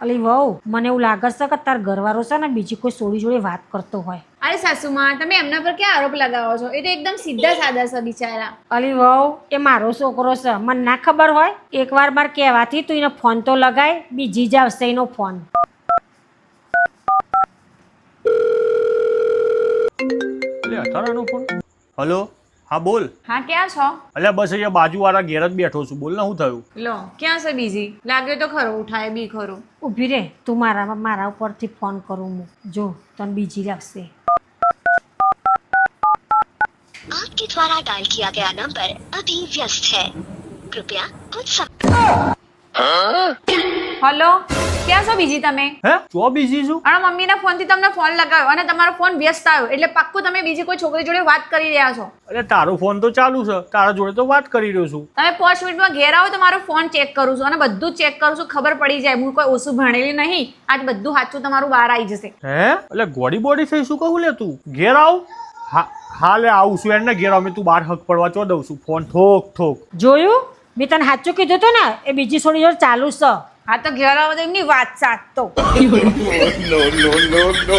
અલી વહુ, મને એવું લાગે છે કે તાર ઘરવાળો છે ને બીજી કોઈ સોળી જોડે વાત કરતો હોય. અરે સાસુમાં, તમે એમના પર ક્યાં આરોપ લગાવો છો? એ તો એકદમ સીધા સાદા છે બિચારા. અલી વહુ, એ મારો છોકરો છે, મને ના ખબર હોય? એકવાર માર કહેવાથી તું એને ફોન તો લગાય, બીજી જ આવશે એનો ફોન. ફોન. હલો, હા બોલ. હા, ક્યાં છો? અલ્યા બસ અહીંયા બાજુવાળા ઘેર જ બેઠો છું. બોલ ને, શું થયું? લો, ક્યાં છે બીજી? લાગ્યો તો ખરો, ઉઠાય બી ખરો. ઊભી રે, તું મારા ઉપરથી ફોન કરું હું. જો તને બીજી આવશે. आपके द्वारा डायल किया गया नंबर अभी व्यस्त है, कृपया कुछ समय। હલો, ક્યાં છો બીજી તમે? હે, ચો બીજી છું? અને મમ્મીના ફોનથી તમને ફોન લગાવ્યો અને તમારો ફોન વ્યસ્ત આવ્યો, એટલે પાક્કું તમે બીજી કોઈ છોકરી જોડે વાત કરી રહ્યા છો. અરે તારો ફોન તો ચાલુ છે, તારા જોડે તો વાત કરી રહ્યો છું. તમે 5 મિનિટમાં ઘેર આવો તો મારો ફોન ચેક કરું છું અને બધું ચેક કરું છું, ખબર પડી જાય. હું કોઈ ઓછું ભણેલી નહીં, આજ બધું સાચું તમારું બહાર આવી જશે. હે, એટલે ગોડી બોડી થઈ શું કહું લે તું? ઘેર આવ. હા હા, લે આવું છું એને ઘેર આવ. તું બહાર હક પડવા ચો દઉં છું. ફોન ઠોક ઠોક. જોયું? મેં તને સાચું કીધું હતું ને, એ બીજી સોળી જોડે ચાલુ છે. હા તો ઘેર આવો તો એમની વાત સાચ તો. no, no, no, no.